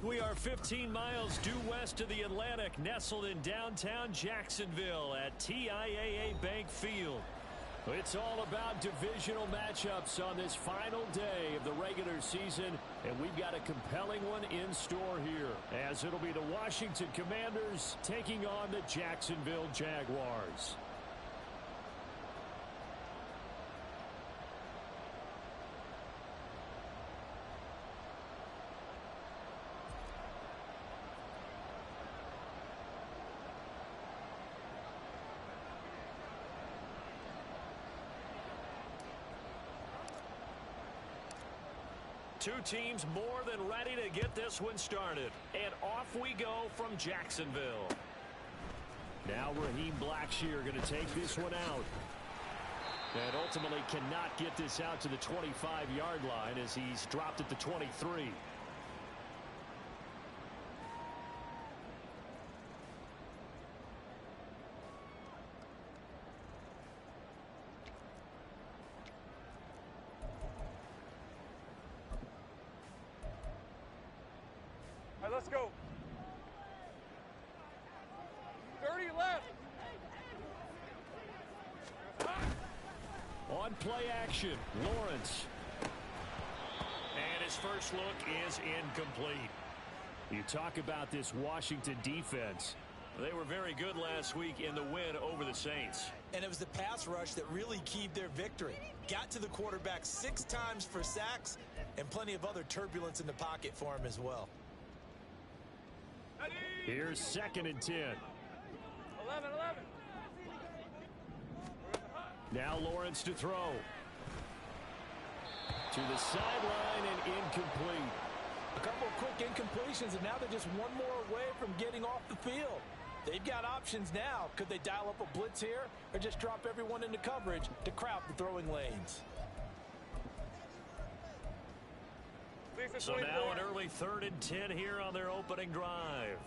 We are 15 miles due west of the Atlantic, nestled in downtown Jacksonville at TIAA Bank Field. It's all about divisional matchups on this final day of the regular season, and we've got a compelling one in store here, as it'll be the Washington Commanders taking on the Jacksonville Jaguars. Two teams more than ready to get this one started. And off we go from Jacksonville. Now Raheem Blackshear going to take this one out. And ultimately cannot get this out to the 25-yard line as he's dropped at the 23. All right, let's go. 30 left. On play action, Lawrence. And his first look is incomplete. You talk about this Washington defense. They were very good last week in the win over the Saints. And it was the pass rush that really keyed their victory. Got to the quarterback 6 times for sacks and plenty of other turbulence in the pocket for him as well. Here's 2nd and 10. 11. Now Lawrence to throw. To the sideline and incomplete. A couple of quick incompletions, and now they're just one more away from getting off the field. They've got options now. Could they dial up a blitz here or just drop everyone into coverage to crowd the throwing lanes? So now an early 3rd and 10 here on their opening drive.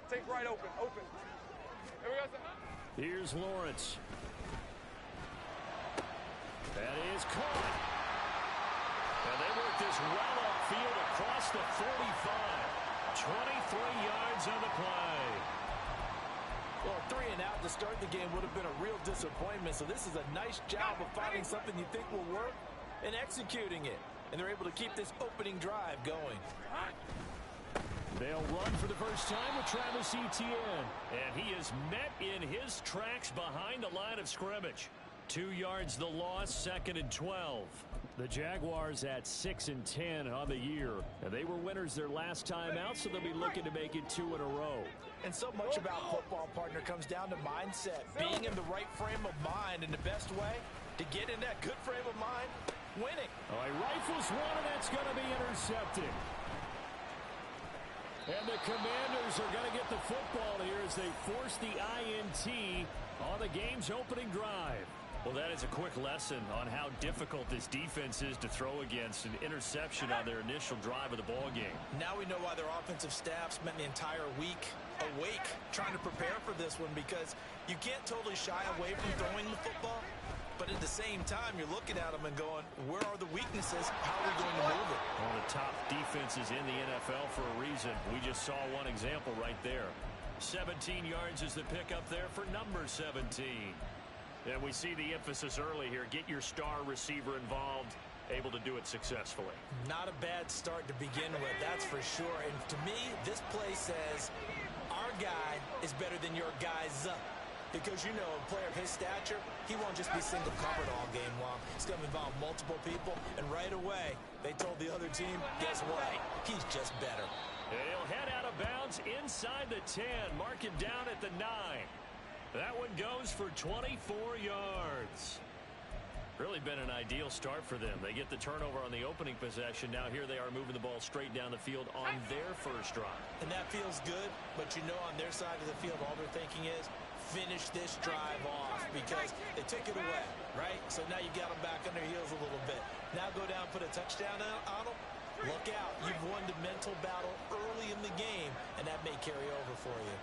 Take right open. Here we go. Here's Lawrence. That is caught. And they work this well upfield across the 45. 23 yards on the play. Well, 3 and out to start the game would have been a real disappointment. So this is a nice job of finding something you think will work and executing it. And they're able to keep this opening drive going. They'll run for the first time with Travis Etienne. And he is met in his tracks behind the line of scrimmage. 2 yards the loss, 2nd and 12. The Jaguars at 6 and 10 on the year. And they were winners their last time out, so they'll be looking to make it 2 in a row. And so much about football, partner, comes down to mindset. Being in the right frame of mind, and the best way to get in that good frame of mind, winning. Oh, he rifles one, and that's going to be intercepted. And the Commanders are going to get the football here as they force the INT on the game's opening drive. Well, that is a quick lesson on how difficult this defense is to throw against. An interception on their initial drive of the ball game. Now we know why their offensive staff spent the entire week awake trying to prepare for this one, because you can't totally shy away from throwing the football, but at the same time you're looking at them and going, where are the weaknesses? How are we going to move it? One of the top defenses in the NFL for a reason. We just saw one example right there. 17 yards is the pickup there for number 17. And we see the emphasis early here. Get your star receiver involved, able to do it successfully. Not a bad start to begin with, that's for sure. And to me, this play says our guy is better than your guy's. Because, you know, a player of his stature, he won't just be single covered all game long. It's going to involve multiple people. And right away, they told the other team, guess what? He's just better. He'll head out of bounds inside the 10. Mark him down at the 9. That one goes for 24 yards. Really been an ideal start for them. They get the turnover on the opening possession. Now here they are moving the ball straight down the field on their first drive. And that feels good, but you know on their side of the field all they're thinking is finish this drive off, because they took it away, right? So now you got them back on their heels a little bit. Now go down, put a touchdown on them. Look out. You've won the mental battle early in the game, and that may carry over for you.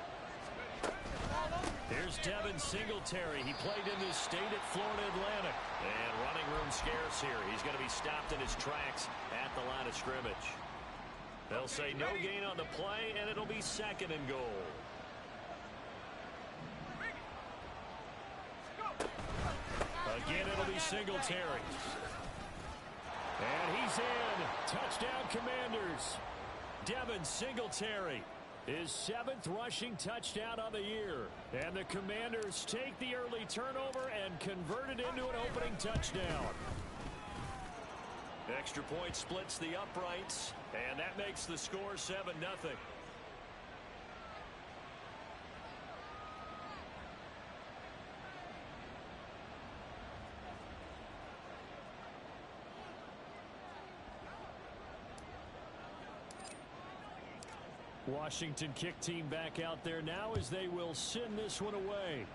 Here's Devin Singletary. He played in this state at Florida Atlantic. And running room scarce here. He's going to be stopped in his tracks at at the line of scrimmage. They'll say no gain on the play, and it'll be 2nd and goal. Again, it'll be Singletary. And he's in. Touchdown, Commanders. Devin Singletary, his 7th rushing touchdown on the year. And the Commanders take the early turnover and convert it into an opening touchdown. Extra point splits the uprights, and that makes the score 7-0. Washington kick team back out there now as they will send this one away.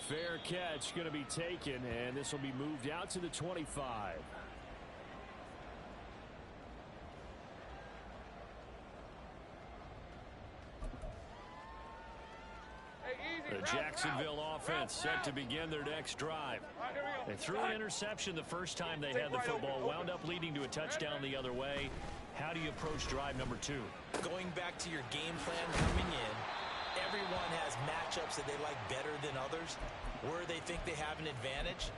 Fair catch going to be taken, and this will be moved out to the 25. The Jacksonville offense set to begin their next drive. They threw an interception the first time they had the football, wound up leading to a touchdown the other way. How do you approach drive number 2? Going back to your game plan coming in, everyone has matchups that they like better than others. Where they think they have an advantage,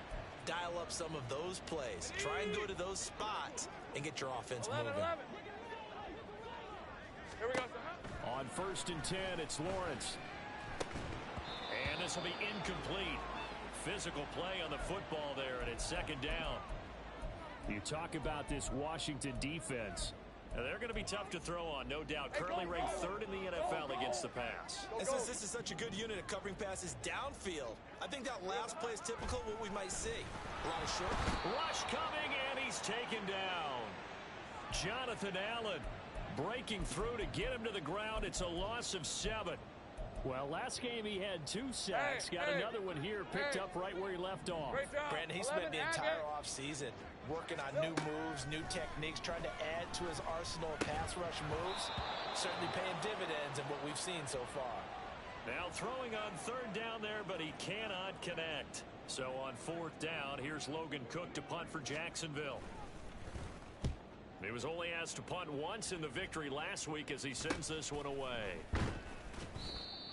dial up some of those plays. Try and go to those spots and get your offense moving. Here we go. On 1st and 10, it's Lawrence. And this will be incomplete. Physical play on the football there, and it's 2nd down. You talk about this Washington defense. They're going to be tough to throw on, no doubt. Currently ranked 3rd in the NFL against the pass. And since this is such a good unit at covering passes downfield, I think that last play is typical of what we might see. A lot of short. Rush coming, and he's taken down. Jonathan Allen breaking through to get him to the ground. It's a loss of 7. Well, last game he had 2 sacks. Got another one here, picked up right where he left off. Brandon, he spent the entire offseason working on new moves, new techniques, trying to add to his arsenal of pass rush moves. Certainly paying dividends in what we've seen so far. Now throwing on 3rd down there, but he cannot connect. So on 4th down, here's Logan Cook to punt for Jacksonville. He was only asked to punt once in the victory last week as he sends this one away.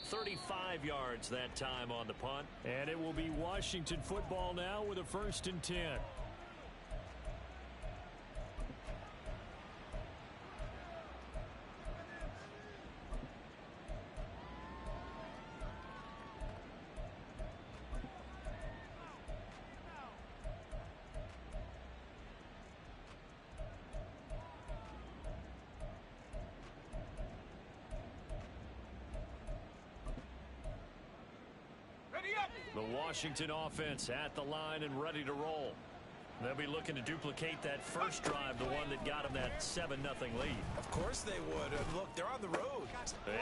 35 yards that time on the punt. And it will be Washington football now with a 1st and 10. The Washington offense at the line and ready to roll. They'll be looking to duplicate that first drive, the one that got them that 7-0 lead. Of course they would. Look, they're on the road.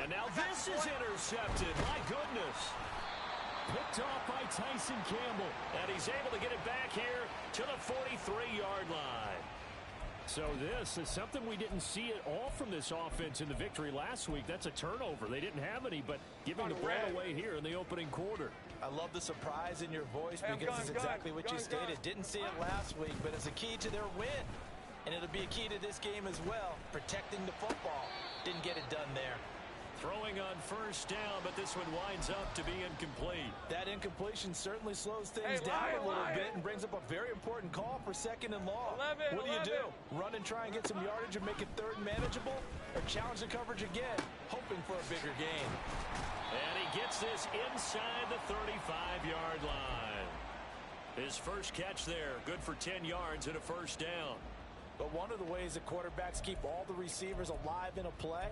And now this is intercepted. My goodness. Picked off by Tyson Campbell. And he's able to get it back here to the 43-yard line. So this is something we didn't see at all from this offense in the victory last week. That's a turnover. They didn't have any, but giving the ball away here in the opening quarter. I love the surprise in your voice because it's exactly what you stated. Didn't see it last week, but it's a key to their win. And it'll be a key to this game as well, protecting the football. Didn't get it done there. Throwing on 1st down, but this one winds up to be incomplete. That incompletion certainly slows things down a little bit and brings up a very important call for 2nd and long. What do? Run and try and get some yardage and make it 3rd and manageable? Or challenge the coverage again, hoping for a bigger gain? And he gets this inside the 35-yard line. His first catch there, good for 10 yards and a 1st down. But one of the ways that quarterbacks keep all the receivers alive in a play,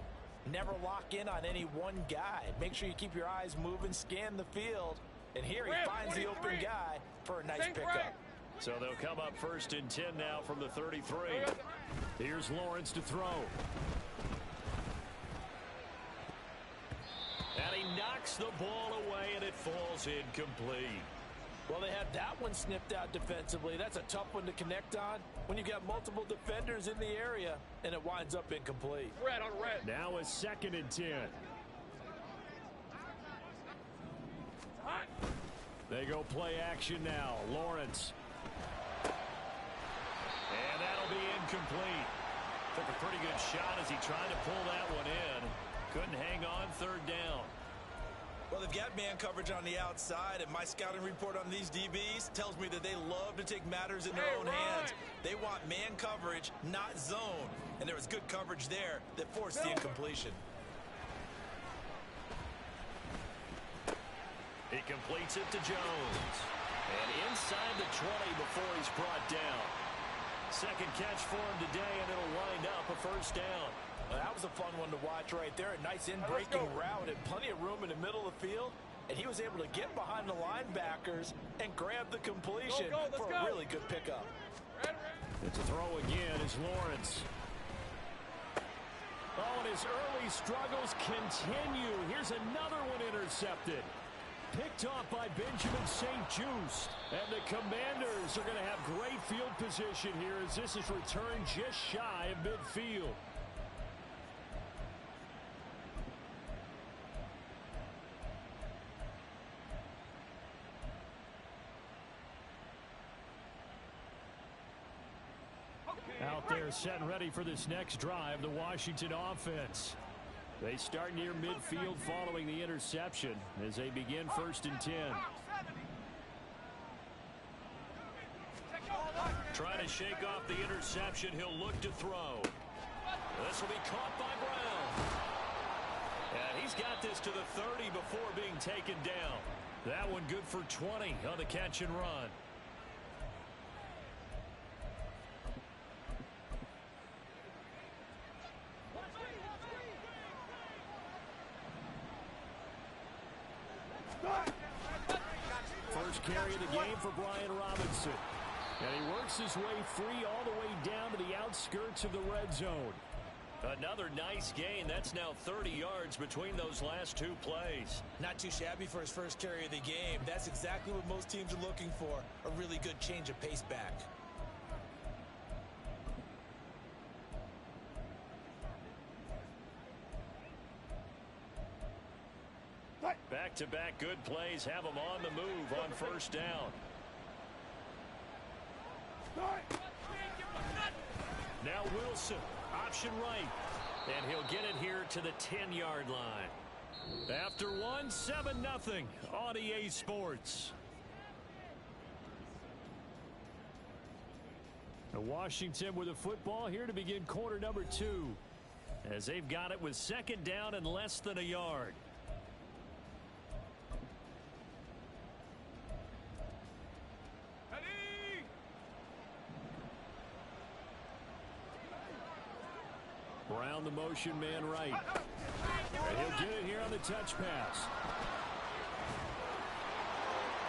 never lock in on any one guy. Make sure you keep your eyes moving, scan the field. And here he finds the open guy for a nice pickup. So they'll come up 1st and 10 now from the 33. Here's Lawrence to throw. And he knocks the ball away, and it falls incomplete. Well, they had that one snipped out defensively. That's a tough one to connect on when you got multiple defenders in the area, and it winds up incomplete. Red on red. Now a 2nd and 10. They go play action now. Lawrence. And that'll incomplete. Took a pretty good shot as he tried to pull that one in. Couldn't hang on third down. Well, they've got man coverage on the outside, and my scouting report on these DBs tells me that they love to take matters in their own hands. They want man coverage, not zone. And there was good coverage there that forced the incompletion. He completes it to Jones. And inside the 20 before he's brought down. Second catch for him today, and it'll wind up a first down. Well, that was a fun one to watch right there. A nice in-breaking route and plenty of room in the middle of the field. And he was able to get behind the linebackers and grab the completion for a really good pickup. It's a throw again as Lawrence. Oh, and his early struggles continue. Here's another one intercepted. Picked off by Benjamin St-Juste. And the Commanders are going to have great field position here as this is returned just shy of midfield. Out there set and ready for this next drive, the Washington offense. They start near midfield following the interception as they begin 1st and 10. Trying to shake off the interception. He'll look to throw. This will be caught by Brown. And he's got this to the 30 before being taken down. That one good for 20 on the catch and run. First carry of the game for Brian Robinson. And he works his way free all the way down to the outskirts of the red zone. Another nice gain. That's now 30 yards between those last two plays. Not too shabby for his first carry of the game. That's exactly what most teams are looking for. A really good change of pace back. Back-to-back good plays have him on the move on first down. Now Wilson, option right. And he'll get it here to the 10-yard line. After one, 7-0 on EA Sports. Now Washington with the football here to begin quarter number 2. As they've got it with second down and less than a yard. Brown the motion man right. And he'll get it here on the touch pass.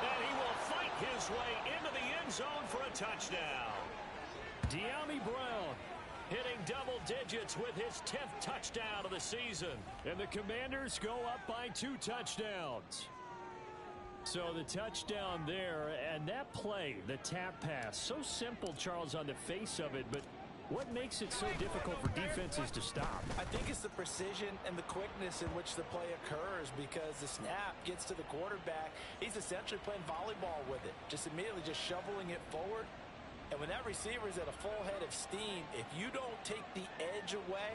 And he will fight his way into the end zone for a touchdown. De'Ami Brown hitting double digits with his 10th touchdown of the season. And the Commanders go up by 2 touchdowns. So the touchdown there, and that play, the tap pass, so simple, Charles, on the face of it, but what makes it so difficult for defenses to stop? I think it's the precision and the quickness in which the play occurs, because the snap gets to the quarterback. He's essentially playing volleyball with it, just immediately just shoveling it forward. And when that receiver is at a full head of steam, if you don't take the edge away,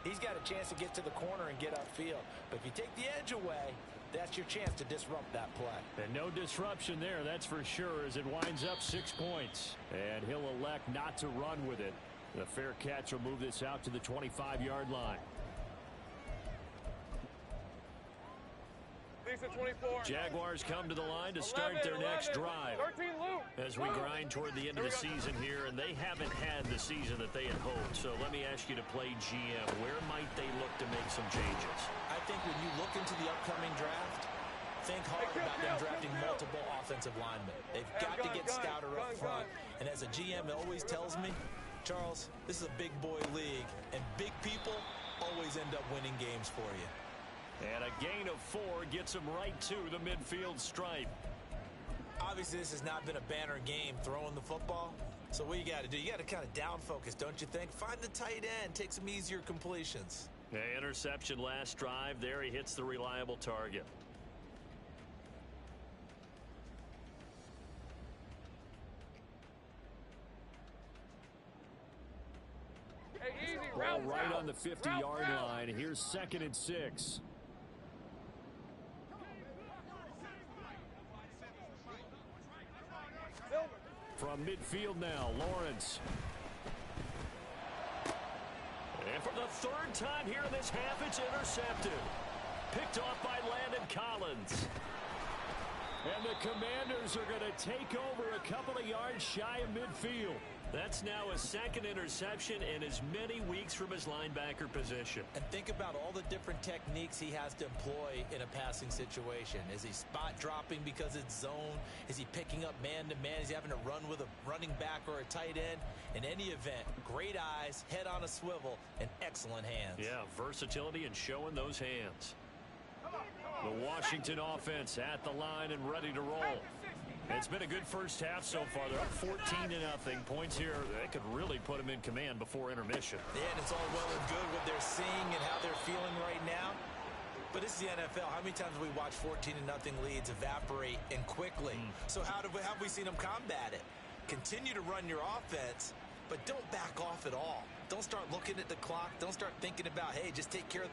he's got a chance to get to the corner and get upfield. But if you take the edge away, that's your chance to disrupt that play. And no disruption there, that's for sure, as it winds up 6 points. And he'll elect not to run with it. The fair catch will move this out to the 25-yard line. Jaguars come to the line to start their next drive. As we grind toward the end of the season here, and they haven't had the season that they had hoped. So let me ask you to play GM. Where might they look to make some changes? I think when you look into the upcoming draft, think hard about them drafting multiple offensive linemen. They've got to get stouter up front. And as a GM always tells me, Charles, this is a big boy league, and big people always end up winning games for you. And a gain of 4 gets him right to the midfield stripe. Obviously, this has not been a banner game throwing the football. So what you got to do, you got to kind of down focus, don't you think? Find the tight end, take some easier completions. Interception last drive. There he hits the reliable target. Ball right on the 50-yard line. Here's 2nd and 6. From midfield now, Lawrence. And for the 3rd time here in this half, it's intercepted. Picked off by Landon Collins. And the Commanders are going to take over a couple of yards shy of midfield. That's now a 2nd interception in as many weeks from his linebacker position. And think about all the different techniques he has to employ in a passing situation. Is he spot dropping because it's zone? Is he picking up man-to-man? Is he having to run with a running back or a tight end? In any event, great eyes, head on a swivel, and excellent hands. Yeah, versatility and showing those hands. The Washington offense at the line and ready to roll. It's been a good first half so far. They're up 14-0. Points here, they could really put them in command before intermission. Yeah, and it's all well and good what they're seeing and how they're feeling right now. But this is the NFL. How many times have we watched 14-0 leads evaporate and quickly? So how have we seen them combat it? Continue to run your offense, but don't back off at all. Don't start looking at the clock. Don't start thinking about, hey, just take care of